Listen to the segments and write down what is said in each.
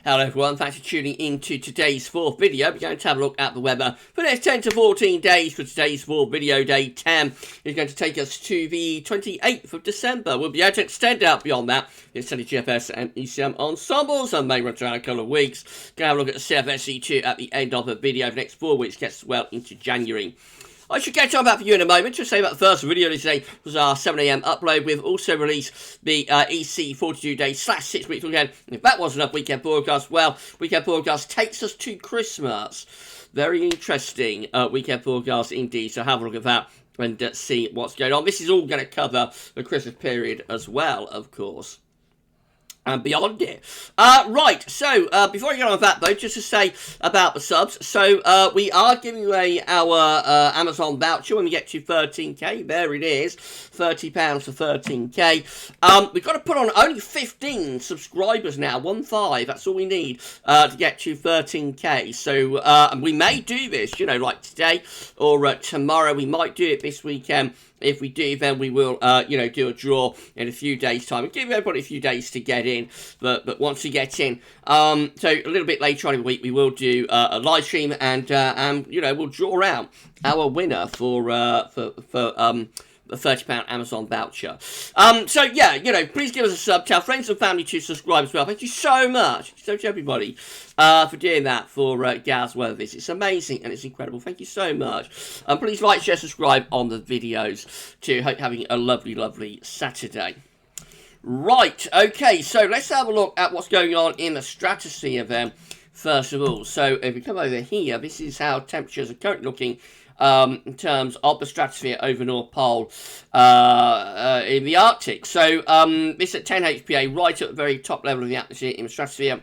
Hello everyone, thanks for tuning in to today's fourth video. We're going to have a look at the weather for the next 10 to 14 days for today's fourth video. Day 10 is going to take us to the 28th of December. We'll be able to extend out beyond that. It's only GFS and ECM ensembles and may run around a couple of weeks. Going to have a look at the CFS-C2 at the end of the video. The next 4 weeks gets well into January. I should get on that for you in a moment. Just say about the first video today was our 7 AM upload. We've also released the EC 42 days / 6 weeks weekend. If that wasn't enough weekend broadcast, well, weekend broadcast takes us to Christmas. Very interesting weekend broadcast indeed. So have a look at that and see what's going on. This is all going to cover the Christmas period as well, of course. And beyond it. Right, so before I get on with that though, just to say about the subs. So we are giving away our Amazon voucher when we get to 13k. There it is, £30 for 13k. We've got to put on only 15 subscribers now, 15. That's all we need to get to 13k. So and we may do this, you know, like today or tomorrow. We might do it this weekend. If we do, then we will, you know, do a draw in a few days' time. We'll give everybody a few days to get in, but once we get in, so a little bit later on in the week, we will do a live stream and you know, we'll draw out our winner for the £30 Amazon voucher. So yeah, you know, please give us a sub. Tell friends and family to subscribe as well. Thank you so much, so much everybody, for doing that for GavsWeatherVids. It's amazing and it's incredible. Thank you so much. Please like, share, subscribe on the videos. To hope having a lovely, lovely Saturday. Right, okay, so let's have a look at what's going on in the stratosphere then, first of all. So if we come over here, this is how temperatures are currently looking in terms of the stratosphere over North Pole in the Arctic. So this at 10 HPA, right at the very top level of the atmosphere in the stratosphere.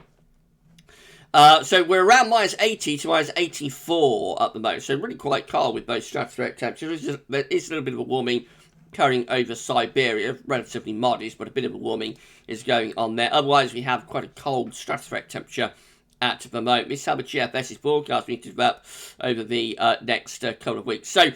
So we're around minus 80 to minus 84 at the moment. So really quite cold with both stratospheric temperatures. There is a little bit of a warming occurring over Siberia, relatively modest, but a bit of a warming is going on there. Otherwise, we have quite a cold stratospheric temperature at the moment. This is how the GFS is forecast. We need to develop over the next couple of weeks. So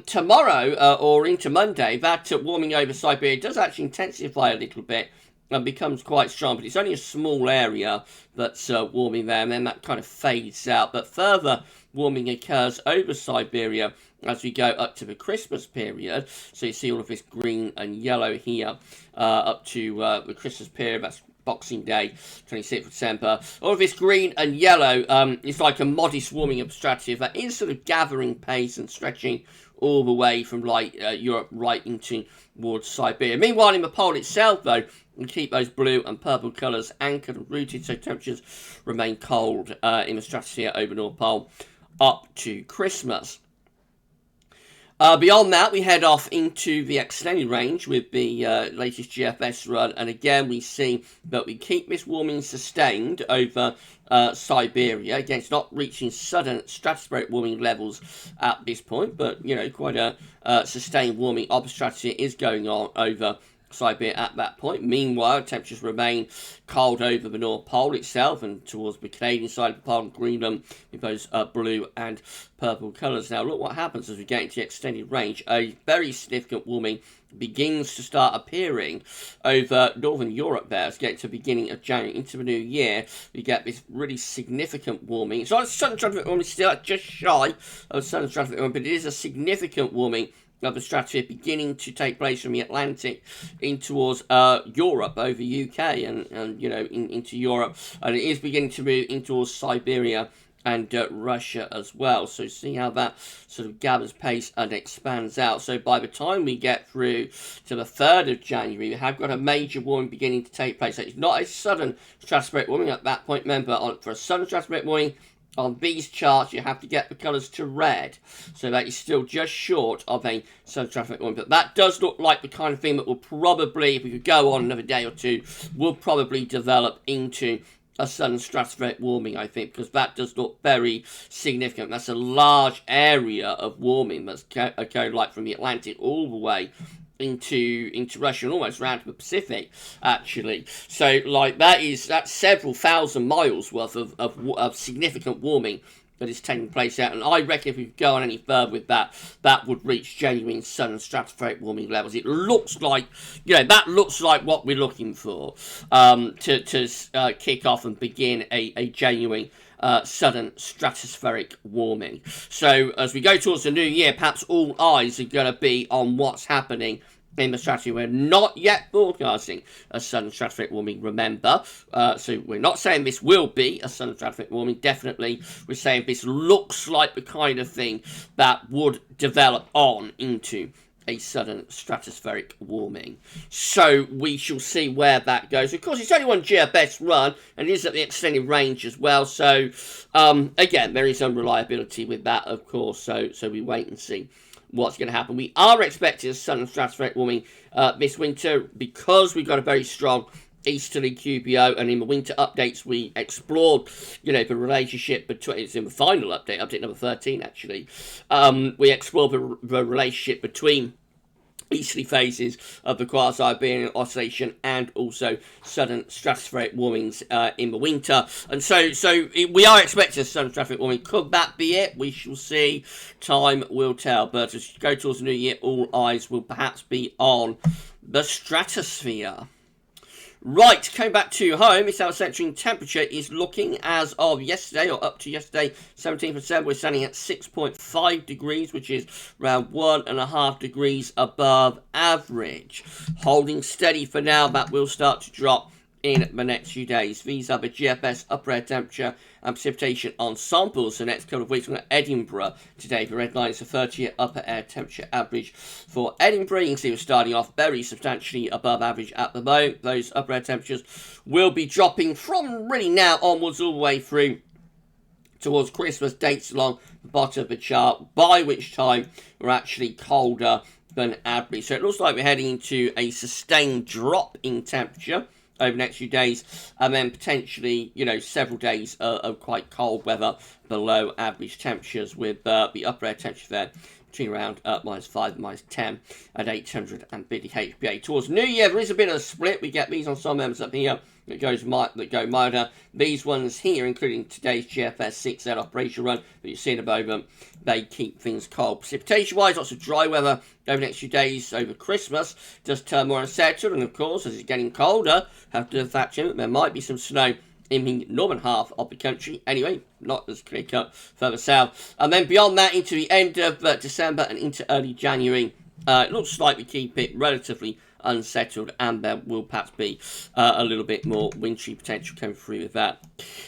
tomorrow or into Monday, that warming over Siberia does actually intensify a little bit and becomes quite strong, but it's only a small area that's warming there, and then that kind of fades out. But further warming occurs over Siberia as we go up to the Christmas period. So you see all of this green and yellow here up to the Christmas period. That's Boxing Day, 26th of December. All of this green and yellow is like a modest warming of the stratosphere that is sort of gathering pace and stretching all the way from like Europe right into towards Siberia. Meanwhile, in the pole itself, though, we keep those blue and purple colours anchored and rooted, so temperatures remain cold in the stratosphere over North Pole up to Christmas. Beyond that, we head off into the extended range with the latest GFS run, and again we see that we keep this warming sustained over Siberia. Again, it's not reaching sudden stratospheric warming levels at this point, but you know, quite a sustained warming of the stratosphere is going on over Siberia at that point. Meanwhile, temperatures remain cold over the North Pole itself and towards the Canadian side of the pole, Greenland, with those blue and purple colours. Now, look what happens as we get into the extended range. A very significant warming begins to start appearing over Northern Europe there. As we get to the beginning of January into the new year, we get this really significant warming. It's not a sudden stratospheric warming, still just shy of sudden stratospheric warming, but it is a significant warming of the stratosphere beginning to take place from the Atlantic in towards Europe, over UK and you know, into Europe, and it is beginning to move in towards Siberia and Russia as well. So see how that sort of gathers pace and expands out. So by the time we get through to the 3rd of January, we have got a major warming beginning to take place. So it's not a sudden stratospheric warming at that point. Remember, for a sudden stratospheric warming, on these charts, you have to get the colours to red, so that is still just short of a sudden stratospheric warming. But that does look like the kind of thing that will probably, if we could go on another day or two, will probably develop into a sudden stratospheric warming, I think, because that does look very significant. That's a large area of warming that's occurred like from the Atlantic all the way into Russia and almost round to the Pacific, actually. So like that's several thousand miles worth of significant warming that is taking place out, and I reckon if we go on any further with that, that would reach genuine southern stratospheric warming levels. It looks like, that looks like what we're looking for to kick off and begin a genuine southern stratospheric warming. So as we go towards the new year, perhaps all eyes are going to be on what's happening in the stratosphere. We're not yet forecasting a southern stratospheric warming, remember. So we're not saying this will be a southern stratospheric warming. Definitely, we're saying this looks like the kind of thing that would develop on into a southern stratospheric warming. So we shall see where that goes. Of course, it's only one GFS run, and it is at the extended range as well. So, again, there is unreliability with that, of course. So we wait and see what's going to happen. We are expecting a southern stratospheric warming this winter because we've got a very strong easterly QBO, and in the winter updates we explored, the relationship between, it's in the final update number 13 actually, we explored the relationship between easterly phases of the quasi-Iberian oscillation and also southern stratospheric warmings in the winter. And so we are expecting a southern stratospheric warming. Could that be it? We shall see. Time will tell. But as you go towards the new year, all eyes will perhaps be on the stratosphere. Right, coming back to home, it's our centering temperature is looking as of yesterday, or up to yesterday, 17th of December, we're standing at 6.5 degrees, which is around 1.5 degrees above average. Holding steady for now, that will start to drop in the next few days. These are the GFS upper air temperature and precipitation ensembles. The next couple of weeks, we're at Edinburgh today. The red line is the 30-year upper air temperature average for Edinburgh. You can see we're starting off very substantially above average at the moment. Those upper air temperatures will be dropping from really now onwards all the way through towards Christmas, dates along the bottom of the chart, by which time we're actually colder than average. So it looks like we're heading into a sustained drop in temperature over the next few days, and then potentially, several days of quite cold weather below average temperatures, with the upper air temperature there between around -5 and -10 at 850 HPA. Towards New Year, there is a bit of a split. We get these on some members up here that go milder. These ones here, including today's GFS 6 operation run that you see in the moment, they keep things cold. Precipitation-wise, lots of dry weather over the next few days over Christmas. Does turn more unsettled, and of course, as it's getting colder, have to factor in there might be some snow in the northern half of the country. Anyway, not as clear cut further south. And then beyond that, into the end of December and into early January, it looks like we keep it relatively unsettled, and there will perhaps be a little bit more wintry potential coming through with that.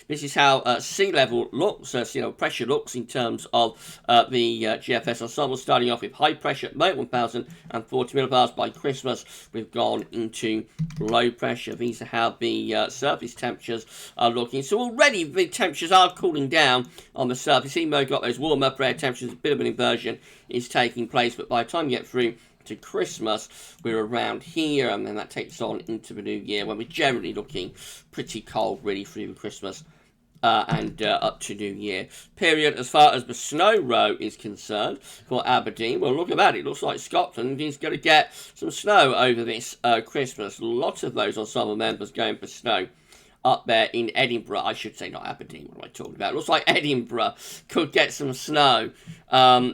This is how sea level looks, sea level pressure looks in terms of the GFS ensemble, starting off with high pressure at the moment, 1,040 millibars. By Christmas, we've gone into low pressure. These are how the surface temperatures are looking. So already the temperatures are cooling down on the surface, even though we've got those warm upper air temperatures, a bit of an inversion is taking place, but by the time you get through to Christmas, we're around here, and then that takes on into the new year, when we're generally looking pretty cold really through Christmas and up to New Year period. As far as the snow row is concerned for Aberdeen, well, look at that. It looks like Scotland is going to get some snow over this Christmas. Lots of those ensemble members going for snow up there in Edinburgh. I should say not Aberdeen. What am I talking about? It looks like Edinburgh could get some snow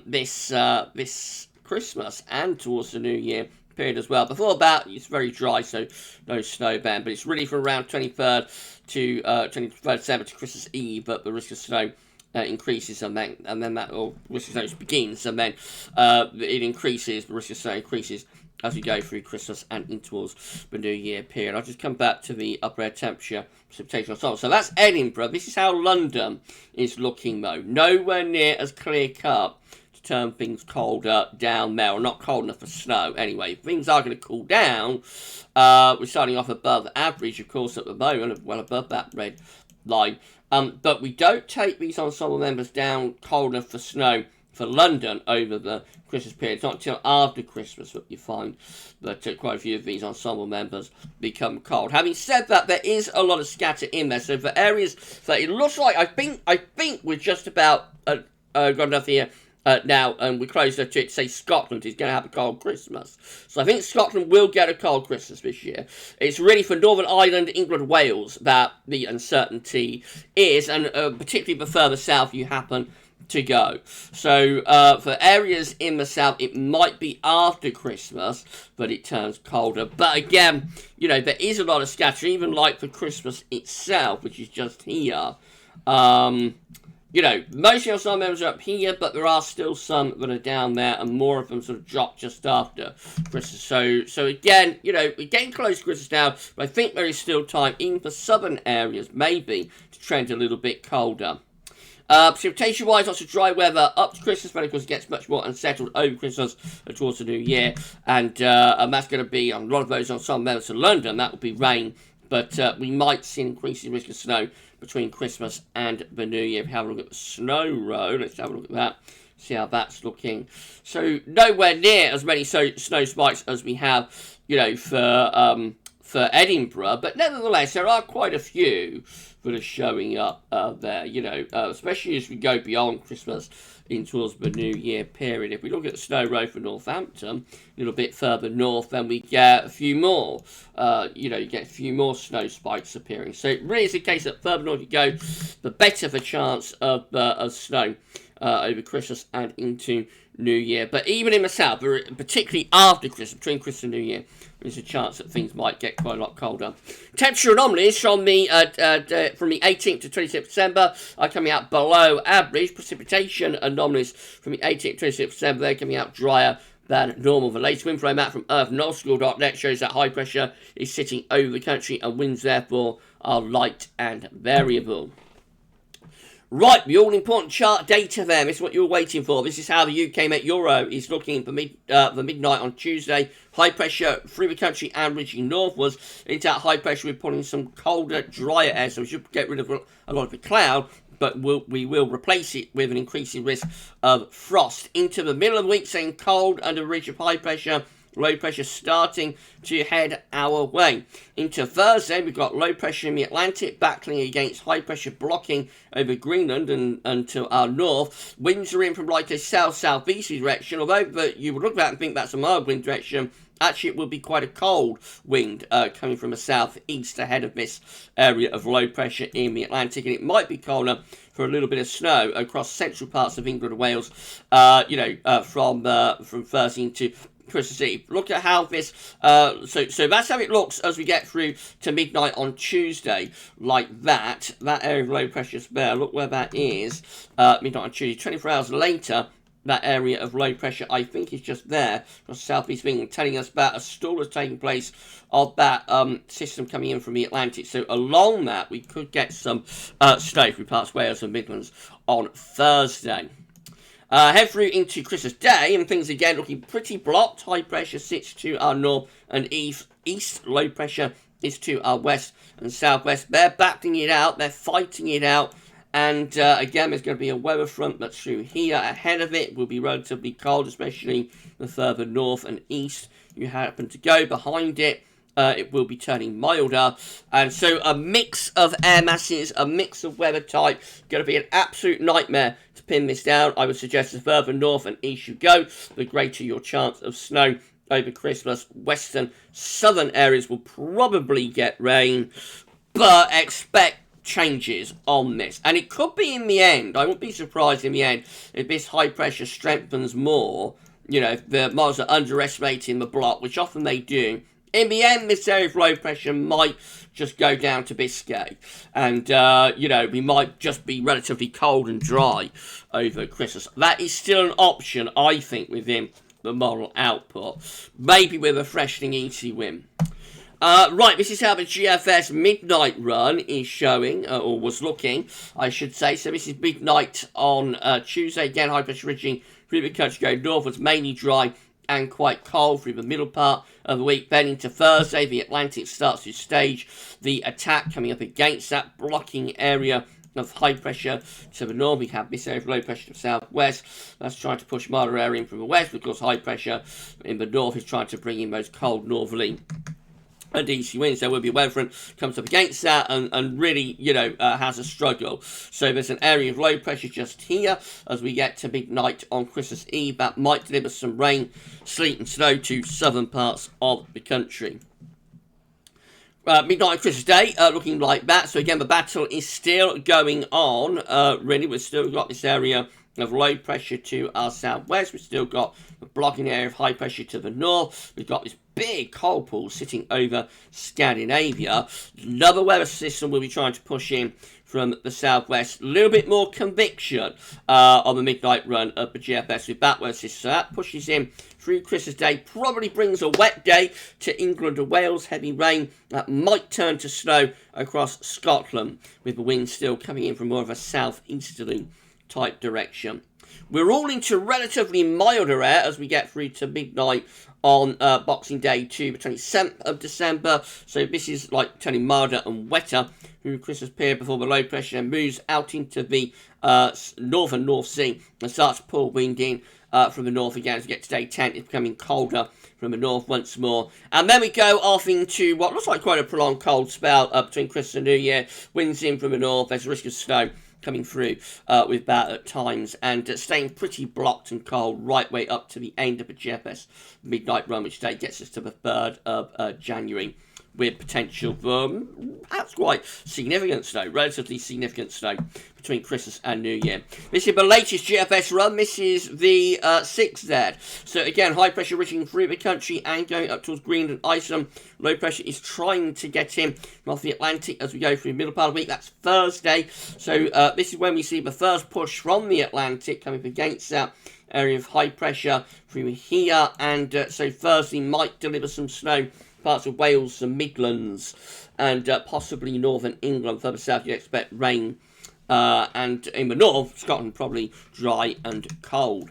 this Christmas and towards the New Year period as well. Before that, it's very dry, so no snow ban, but it's really from around 23rd to 23rd December to Christmas Eve that the risk of snow increases, and then that risk of snow begins, and then it increases, the risk of snow increases as we go through Christmas and in towards the New Year period. I'll just come back to the upper air temperature precipitation ensemble. So that's Edinburgh. This is how London is looking, though. Nowhere near as clear cut turn things colder down there, or not cold enough for snow. Anyway, things are going to cool down. We're starting off above average, of course, at the moment, well above that red line. But we don't take these ensemble members down cold enough for snow for London over the Christmas period. It's not until after Christmas that you find that quite a few of these ensemble members become cold. Having said that, there is a lot of scatter in there. So for areas that it looks like, I think we're just about got enough here now, and we're closer to it, say Scotland is going to have a cold Christmas. So I think Scotland will get a cold Christmas this year. It's really for Northern Ireland, England, Wales that the uncertainty is, and particularly the further south you happen to go. So for areas in the south, it might be after Christmas that it turns colder. But again, you know, there is a lot of scattering, even like for Christmas itself, which is just here. You know, most of our members are up here, but there are still some that are down there, and more of them sort of drop just after Christmas. So again, you know, we're getting close to Christmas now, but I think there is still time, even for southern areas, maybe, to trend a little bit colder. Precipitation-wise, lots of dry weather up to Christmas, but of course it gets much more unsettled over Christmas and towards the New Year, and that's going to be on a lot of those on some members of London. That will be rain, but we might see an increasing risk of snow between Christmas and the New Year. If we have a look at the snow row, let's have a look at that, see how that's looking. So nowhere near as many snow spikes as we have, you know, for Edinburgh, but nevertheless there are quite a few that are showing up there, you know, especially as we go beyond Christmas in towards the New Year period. If we look at the snow row for Northampton, a little bit further north, then we get a few more, you know, you get a few more snow spikes appearing. So it really is a case that further north you go, the better the chance of snow over Christmas and into New Year. But even in the south, particularly after Christmas, between Christmas and New Year, there's a chance that things might get quite a lot colder. Temperature anomalies from the 18th to 26th December are coming out below average. Precipitation anomalies from the 18th to 26th December, they're coming out drier than normal. The latest wind flow map from earthnoschool.net shows that high pressure is sitting over the country and winds therefore are light and variable. Right, the all-important chart data there. This is what you're waiting for. This is how the UK Met Euro is looking for the midnight on Tuesday. High pressure through the country and reaching northwards. Into that high pressure, we're pulling some colder, drier air, so we should get rid of a lot of the cloud, but we will replace it with an increasing risk of frost. Into the middle of the week, saying cold under a ridge of high pressure. Low pressure starting to head our way. Into Thursday, we've got low pressure in the Atlantic battling against high pressure blocking over Greenland and to our north. Winds are in from like a south-southeasterly direction, although you would look at that and think that's a mild wind direction. Actually, it will be quite a cold wind coming from the southeast ahead of this area of low pressure in the Atlantic, and it might be colder for a little bit of snow across central parts of England and Wales, from Thursday into Christmas Eve. Look at how this, so that's how it looks as we get through to midnight on Tuesday, like that. That area of low pressure is there. Look where that is, midnight on Tuesday. 24 hours later, that area of low pressure, I think, is just there, across southeast England, telling us that a stall is taking place of that system coming in from the Atlantic. So along that, we could get some snow through parts of Wales and Midlands on Thursday. Head through into Christmas Day, and things again looking pretty blocked. High pressure sits to our north and east. Low pressure is to our west and southwest. They're battling it out. They're fighting it out. And again, there's going to be a weather front that's through here. Ahead of it will be relatively cold, especially the further north and east you happen to go. Behind it, it will be turning milder. And so a mix of air masses, a mix of weather type, going to be an absolute nightmare to pin this down. I would suggest the further north and east you go, the greater your chance of snow over Christmas. Western, southern areas will probably get rain, but expect changes on this. And it could be in the end, I wouldn't be surprised in the end, if this high pressure strengthens more, you know, if the models are underestimating the block, which often they do. In the end, this area of low pressure might just go down to Biscay. And, you know, we might just be relatively cold and dry over Christmas. That is still an option, I think, within the model output. Maybe with a freshening easy wind. Right, this is how the GFS midnight run is showing, or was looking, I should say. So this is midnight on Tuesday. Again, high pressure ridging through the country going northwards, mainly dry and quite cold through the middle part of the week. Then into Thursday, the Atlantic starts to stage the attack coming up against that blocking area of high pressure to the north. We have this area of low pressure to the southwest. That's trying to push milder area in from the west, because high pressure in the north is trying to bring in those cold northerly and easy winds. There will be a weather front comes up against that and really, has a struggle. So there's an area of low pressure just here as we get to midnight on Christmas Eve that might deliver some rain, sleet and snow to southern parts of the country. Midnight on Christmas Day, looking like that. So again, the battle is still going on. Really, we've still got this area of low pressure to our southwest. We've still got a blocking area of high pressure to the north. We've got this big cold pool sitting over Scandinavia. Another weather system will be trying to push in from the southwest. A little bit more conviction on the midnight run of the GFS with that weather system. So that pushes in through Christmas Day, probably brings a wet day to England and Wales. Heavy rain that might turn to snow across Scotland, with the wind still coming in from more of a southeasterly type direction. We're all into relatively milder air as we get through to midnight on Boxing Day to the 27th of December. So this is like turning milder and wetter through Christmas period before the low pressure moves out into the northern North Sea and starts to pull wind in from the north again. As we get to day 10, it's becoming colder from the north once more. And then we go off into what looks like quite a prolonged cold spell between Christmas and New Year. Winds in from the north. There's a risk of snow coming through with that at times, and staying pretty blocked and cold right way up to the end of the GFS midnight run, which day gets us to the 3rd of January, with potential for perhaps quite significant snow, relatively significant snow between Christmas and New Year. This is the latest GFS run. This is the 6th there. So again, high pressure reaching through the country and going up towards Greenland, Iceland. Low pressure is trying to get in off the Atlantic as we go through the middle part of the week. That's Thursday. So this is when we see the first push from the Atlantic coming against that area of high pressure through here. And so Thursday might deliver some snow parts of Wales and Midlands and possibly northern England. Further south you expect rain, and in the north Scotland probably dry and cold.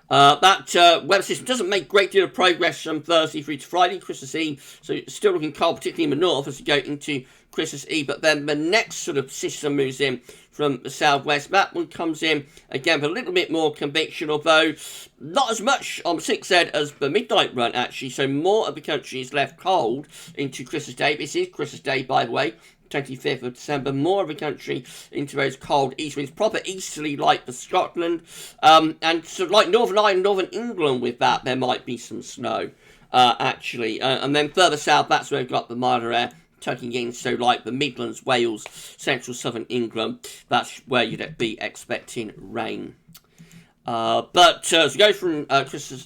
That weather system doesn't make a great deal of progress from Thursday through to Friday, Christmas Eve, so it's still looking cold, particularly in the north as we go into Christmas Eve. But then the next sort of system moves in from the southwest. That one comes in again with a little bit more conviction, although not as much on the 6th as the midnight run actually. So more of the country is left cold into Christmas Day. This is Christmas Day, by the way, 25th of December. More of the country into those cold east winds, proper easterly like for Scotland, and so like Northern Ireland, Northern England. With that, there might be some snow actually, and then further south, that's where we've got the milder air tucking in. So like the Midlands, Wales, central southern England, that's where you'd be expecting rain. But as we go from Christmas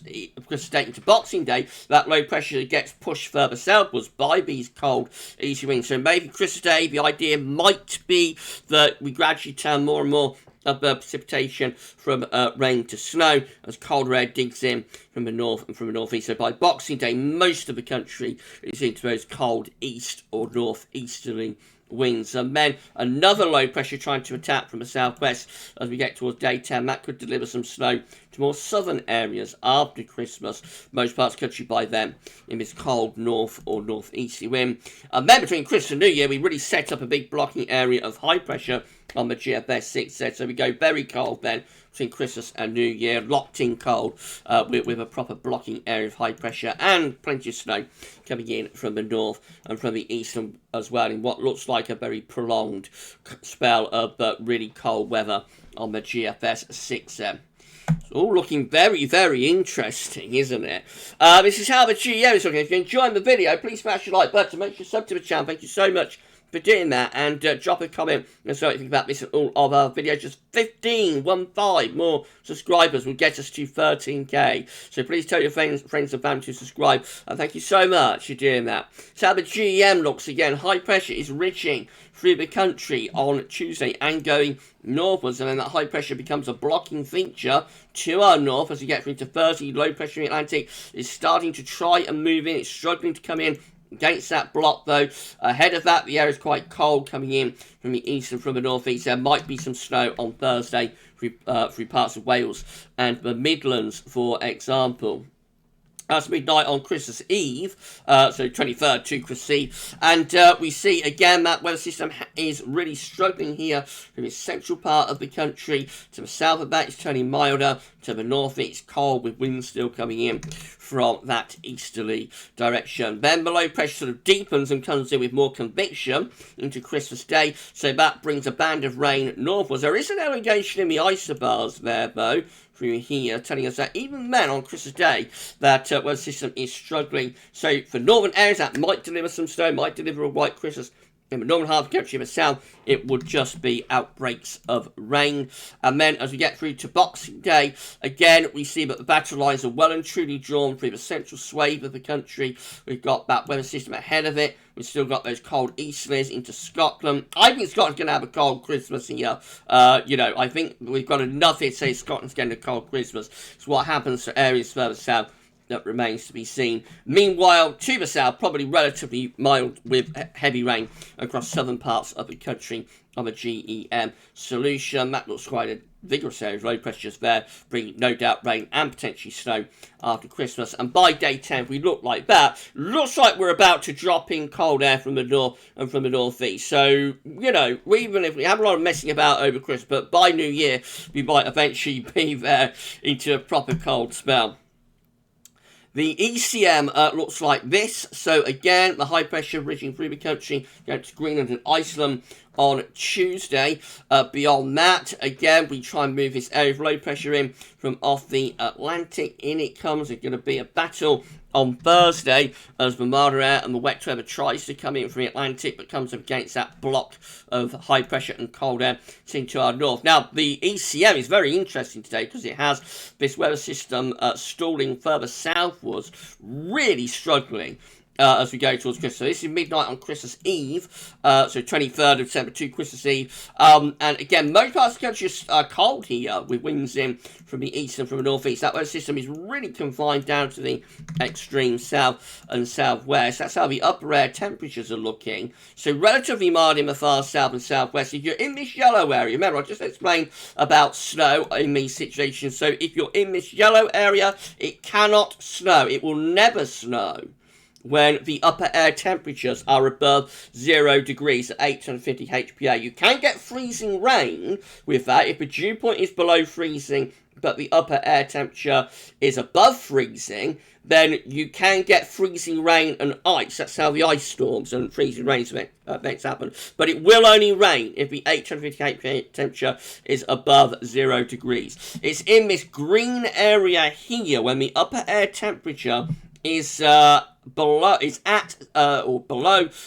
Day into Boxing Day, that low pressure gets pushed further southwards by these cold, easy winds. So maybe Christmas Day, the idea might be that we gradually turn more and more of the precipitation from rain to snow as colder air digs in from the north and from the northeast. So by Boxing Day, most of the country is into those cold east or northeasterly winds. And then another low pressure trying to attack from the southwest as we get towards day 10. That could deliver some snow to more southern areas after Christmas. Most parts of the country by then in this cold north or northeasterly wind. And then between Christmas and New Year, we really set up a big blocking area of high pressure on the GFS 6Z. So we go very cold then between Christmas and New Year, locked in cold with a proper blocking area of high pressure and plenty of snow coming in from the north and from the east as well in what looks like a very prolonged spell of really cold weather on the GFS 6Z. It's all looking very, very interesting, isn't it? This is how the GEO is looking. If you're enjoying the video, please smash the like button, make sure you sub to the channel. Thank you so much for doing that, and drop a comment and so what you think about this and all of our videos. Just 15 more subscribers will get us to 13k, so please tell your friends and family to subscribe, and thank you so much for doing that. So how the GEM looks again, high pressure is reaching through the country on Tuesday and going northwards, and then that high pressure becomes a blocking feature to our north as we get through to Thursday. Low pressure in the Atlantic is starting to try and move in, it's struggling to come in against that block though. Ahead of that, the air is quite cold coming in from the east and from the northeast. There might be some snow on Thursday through parts of Wales and the Midlands, for example. That's midnight on Christmas Eve, so 23rd to Christmas Eve. And we see, again, that weather system is really struggling here from the central part of the country. To the south of that, it's turning milder. To the north, it's cold, with winds still coming in from that easterly direction. Then the low pressure sort of deepens and comes in with more convection into Christmas Day. So that brings a band of rain northwards. There is an elongation in the isobars there, though, through here, telling us that even then on Christmas Day, that weather system is struggling. So for northern areas, that might deliver some snow, might deliver a white Christmas. In the northern half of the country, in the south, it would just be outbreaks of rain. And then as we get through to Boxing Day, again, we see that the battle lines are well and truly drawn through the central swathe of the country. We've got that weather system ahead of it. We've still got those cold easterlies into Scotland. I think Scotland's going to have a cold Christmas here. I think we've got enough here to say Scotland's getting a cold Christmas. It's what happens to areas further south that remains to be seen. Meanwhile, to the south, probably relatively mild with heavy rain across southern parts of the country on the GEM solution. That looks quite a vigorous area of low pressure just there, bringing no doubt rain and potentially snow after Christmas. And by day 10, if we look like that, looks like we're about to drop in cold air from the north and from the northeast. So, even if we have a lot of messing about over Christmas, but by New Year, we might eventually be there into a proper cold spell. The ECM looks like this. So again, the high pressure reaching through the country, going to Greenland and Iceland on Tuesday. Beyond that, again, we try and move this area of low pressure in from off the Atlantic. In it comes. It's going to be a battle on Thursday as the milder air and the wet weather tries to come in from the Atlantic, but comes up against that block of high pressure and cold air seen to our north. Now, the ECM is very interesting today because it has this weather system stalling further southwards, really struggling as we go towards Christmas. So this is midnight on Christmas Eve, so 23rd of December to Christmas Eve. And again, most parts of the country are cold here, with winds in from the east and from the northeast. That weather system is really confined down to the extreme south and southwest. That's how the upper air temperatures are looking. So relatively mild in the far south and southwest. If you're in this yellow area, remember, I just explained about snow in these situations. So if you're in this yellow area, it cannot snow. It will never snow when the upper air temperatures are above 0 degrees at 850 HPA. You can get freezing rain with that if the dew point is below freezing, but the upper air temperature is above freezing. Then you can get freezing rain and ice. That's how the ice storms and freezing rain events happen. But it will only rain if the 850 HPA temperature is above 0 degrees. It's in this green area here when the upper air temperature is below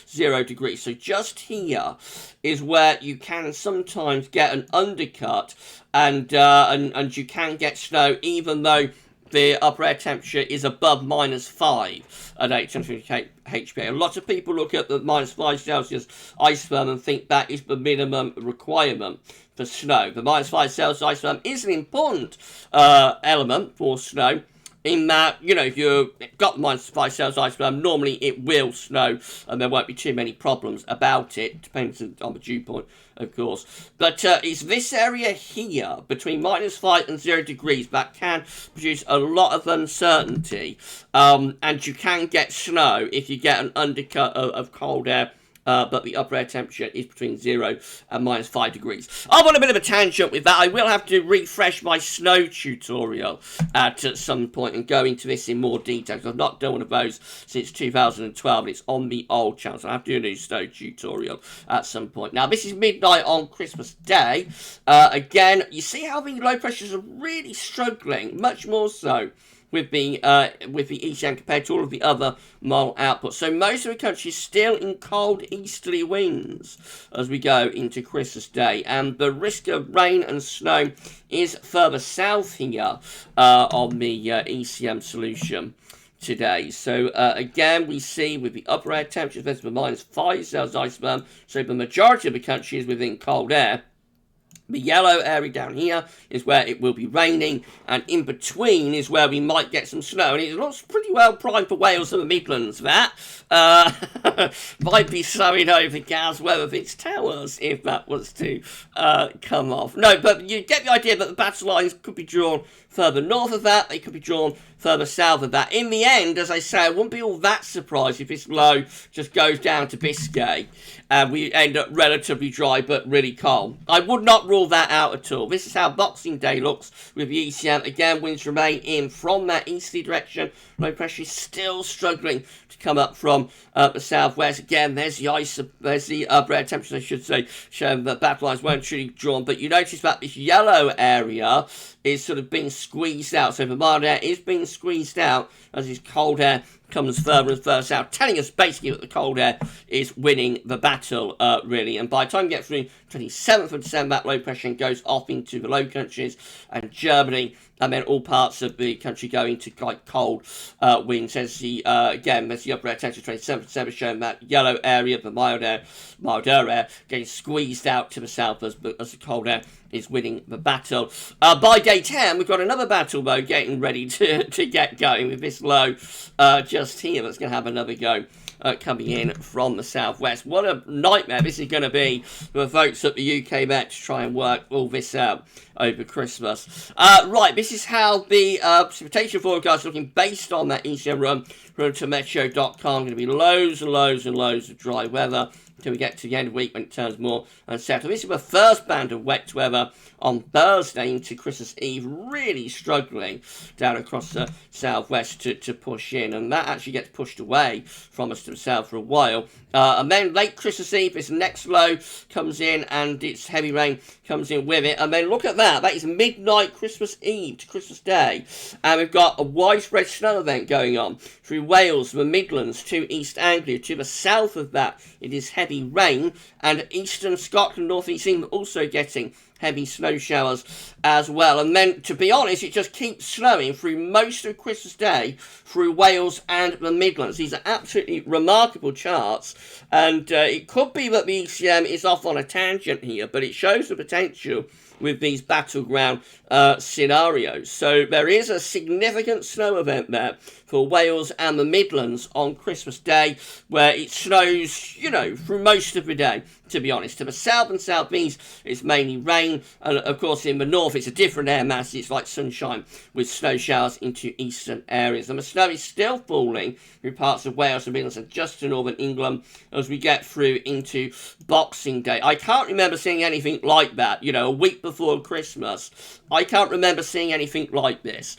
0 degrees. So just here is where you can sometimes get an undercut, and you can get snow even though the upper air temperature is above -5 at 850 HPA. A lot of people look at the -5 Celsius isotherm and think that is the minimum requirement for snow. The -5 Celsius isotherm is an important element for snow, in that, if you've got -5 Celsius isotherm, normally it will snow and there won't be too many problems about it. Depends on the dew point, of course. But it's this area here, between -5 and 0 degrees, that can produce a lot of uncertainty. And you can get snow if you get an undercut of cold air. But the upper air temperature is between 0 and -5 degrees. I'm on a bit of a tangent with that. I will have to refresh my snow tutorial at some point and go into this in more detail, because I've not done one of those since 2012, and it's on the old channel, so I have to do a new snow tutorial at some point. Now, this is midnight on Christmas Day. Again, you see how the low pressures are really struggling, much more so with the ECM compared to all of the other model outputs. So most of the country is still in cold easterly winds as we go into Christmas Day, and the risk of rain and snow is further south here on the ECM solution today. So again, we see with the upper air temperatures there's -5 Celsius isotherm, so the majority of the country is within cold air. The yellow area down here is where it will be raining, and in between is where we might get some snow. And it looks pretty well primed for Wales and the Midlands, that. Might be snowing over GavsWeatherVids towers if that was to come off. No, but you get the idea that the battle lines could be drawn further north of that. They could be drawn further south of that. In the end, as I say, I wouldn't be all that surprised if this low just goes down to Biscay and we end up relatively dry but really cold. I would not rule that out at all. This is how Boxing Day looks with the ECM. Again, winds remain in from that easterly direction. Low pressure is still struggling to come up from the southwest. Again, there's the ice, there's the upper air temperatures, I should say, showing that battle lines weren't truly drawn. But you notice that this yellow area is sort of being squeezed out. So the mild air is being squeezed out as this cold air comes further and further south, telling us basically that the cold air is winning the battle, really. And by the time you get through 27th of December, that low pressure goes off into the Low Countries and Germany, and then all parts of the country go into quite cold winds. There's the, again, there's the upper air temperature, 27th of December, showing that yellow area, the milder air, getting squeezed out to the south as the cold air is winning the battle. By day 10, we've got another battle, though, getting ready to get going with this low just here that's going to have another go. Coming in from the southwest. What a nightmare this is going to be for the folks at the UK Met to try and work all this out over Christmas. Right, this is how the precipitation forecast is looking based on that ECM run to meteo.com. Going to be loads and loads and loads of dry weather until we get to the end of the week when it turns more unsettled. This is the first band of wet weather on Thursday into Christmas Eve, really struggling down across the southwest to push in, and that actually gets pushed away from us to the south for a while. And then late Christmas Eve, this next low comes in and its heavy rain comes in with it. And then look at that. That is midnight Christmas Eve to Christmas Day. And we've got a widespread snow event going on through Wales, the Midlands, to East Anglia. To the south of that, it is heavy rain. And eastern Scotland, North East England also getting heavy snow showers as well. And then, to be honest, it just keeps snowing through most of Christmas Day through Wales and the Midlands. These are absolutely remarkable charts, and it could be that the ECM is off on a tangent here, but it shows the potential with these battleground scenarios. So there is a significant snow event there for Wales and the Midlands on Christmas Day, where it snows, you know, through most of the day, to be honest. To the south and southeast, it's mainly rain, and of course in the north, it's a different air mass. It's like sunshine with snow showers into eastern areas. And the snow is still falling through parts of Wales and Midlands and just to northern England as we get through into Boxing Day. I can't remember seeing anything like that, you know, a week before Christmas. I can't remember seeing anything like this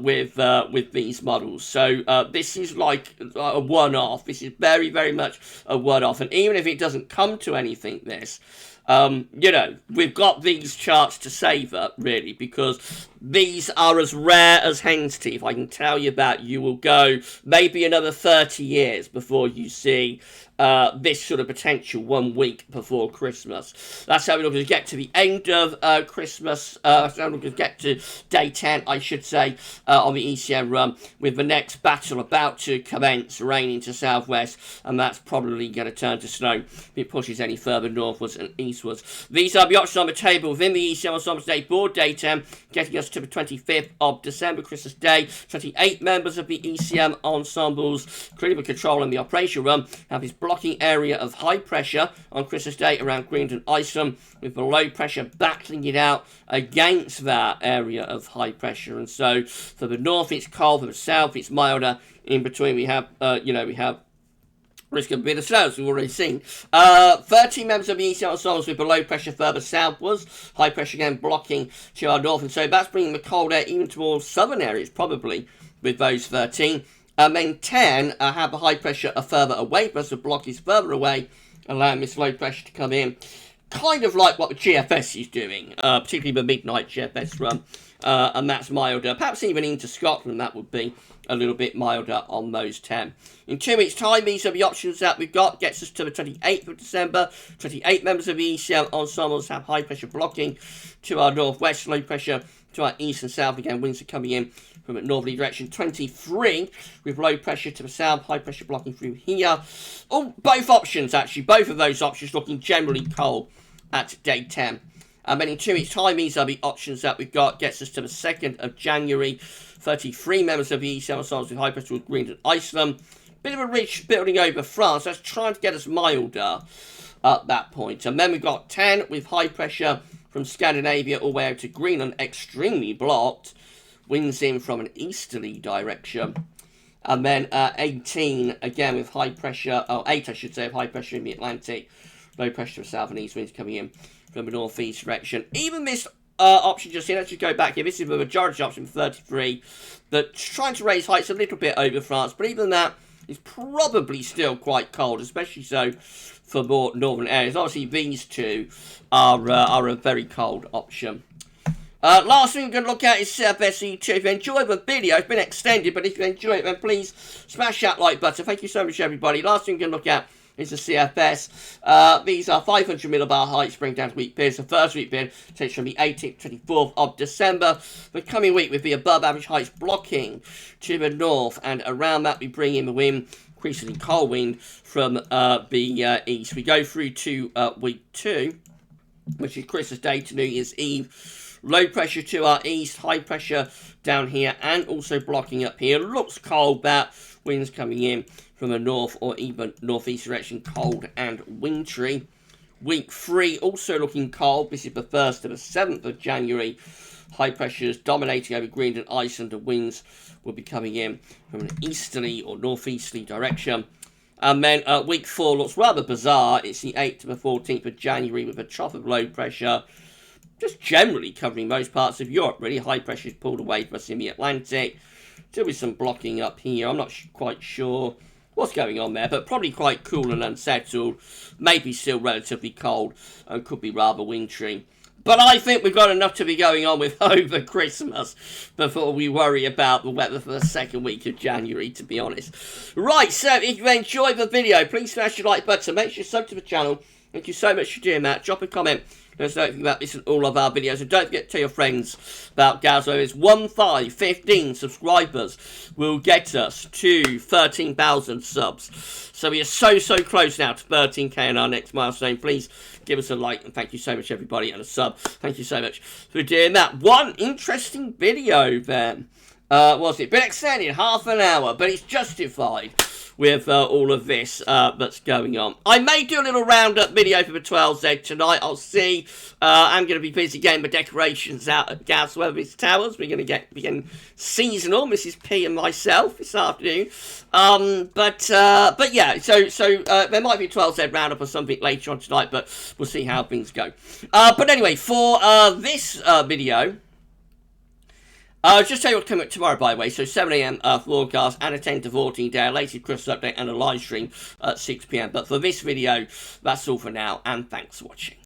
with these models. So this is like a one-off. This is very, very much a one-off. And even if it doesn't come to anything, this, you know, we've got these charts to savour, really, because these are as rare as hen's teeth. I can tell you that. You will go maybe another 30 years before you see this sort of potential 1 week before Christmas. That's how we're going to get to the end of Christmas. That's how we're going to get to day 10, I should say, on the ECM run, with the next battle about to commence, rain into southwest, and that's probably going to turn to snow if it pushes any further northwards and eastwards. These are the options on the table within the ECM Ensembles Day board, day 10, getting us to the 25th of December, Christmas Day. 28 members of the ECM Ensembles, critical control in the operation run, have this blocking area of high pressure on Christmas Day around Greenland and Iceland, with the low pressure battling it out against that area of high pressure. And so for the north it's cold, for the south it's milder. In between we have, we have risk of a bit of snow, as we've already seen. 13 members of the ECM ensembles with below pressure further southwards. High pressure again blocking to our north, and so that's bringing the cold air even towards southern areas, probably, with those 13. And then 10 have the high pressure further away, plus the block is further away, allowing this low pressure to come in. Kind of like what the GFS is doing, particularly the midnight GFS run, and that's milder. Perhaps even into Scotland, that would be a little bit milder on those 10. In 2 weeks' time, these are the options that we've got. Gets us to the 28th of December. 28 members of the ECM ensembles have high pressure blocking to our northwest, low pressure to our east and south. Again, winds are coming in from a northerly direction. 23 with low pressure to the south, high pressure blocking through here. Oh, both options, actually. Both of those options looking generally cold at day 10. And then in 2 weeks' time, these are the options that we've got. Gets us to the 2nd of January. 33 members of the ECM ensembles with high pressure towards Greenland and Iceland. Bit of a ridge building over France. That's trying to get us milder at that point. And then we've got 10 with high pressure from Scandinavia all the way out to Greenland. Extremely blocked. Winds in from an easterly direction. And then 18, again with high pressure, 8 I should say, of high pressure in the Atlantic. Low pressure of south and east winds coming in from the northeast direction. Even this option just here, let's just go back here. This is the majority option, 33. That's trying to raise heights a little bit over France. But even that is probably still quite cold, especially so for more northern areas. Obviously, these two are a very cold option. Last thing we're going to look at is CFS E2. If you enjoyed the video, it's been extended, but if you enjoy it, then please smash that like button. Thank you so much, everybody. Last thing we're going to look at is the CFS. These are 500 millibar heights, bring down to week periods. The first week period takes from the 18th to 24th of December. The coming week with the above average heights blocking to the north, and around that we bring in the wind, increasingly cold wind from the east. We go through to week 2, which is Christmas Day to New Year's Eve. Low pressure to our east, high pressure down here, and also blocking up here. Looks cold, that winds coming in from a north or even northeast direction, cold and wintry. Week 3 also looking cold. This is the 1st to the 7th of January. High pressures dominating over Greenland and Iceland. The winds will be coming in from an easterly or northeasterly direction. And then week 4 looks rather bizarre. It's the 8th to the 14th of January with a trough of low pressure just generally covering most parts of Europe, really. High pressure is pulled away from us in the Atlantic. Still with some blocking up here. I'm not quite sure what's going on there, but probably quite cool and unsettled. Maybe still relatively cold and could be rather wintry. But I think we've got enough to be going on with over Christmas before we worry about the weather for the 2nd week of January, to be honest. Right, so if you enjoyed the video, please smash your like button. Make sure you sub to the channel. Thank you so much for doing that. Drop a comment. Let us know anything about this and all of our videos. And don't forget to tell your friends about GavsWeatherVids. 15 subscribers will get us to 13,000 subs. So we are so close now to 13k on our next milestone. Please give us a like, and thank you so much, everybody, and a sub. Thank you so much for doing that. One interesting video then. Was it? Been extended half an hour, but it's justified with all of this that's going on. I may do a little roundup video for the 12Z tonight. I'll see. I'm going to be busy getting the decorations out at GavsWeatherVids Towers. We're going to begin seasonal, Mrs. P and myself, this afternoon. But yeah, so there might be a 12Z roundup or something later on tonight, but we'll see how things go. But anyway, for this video, just tell you what's coming up tomorrow, by the way. So 7 AM forecast and a 10 to 14 day, latest Christmas update and a live stream at 6 PM. But for this video, that's all for now, and thanks for watching.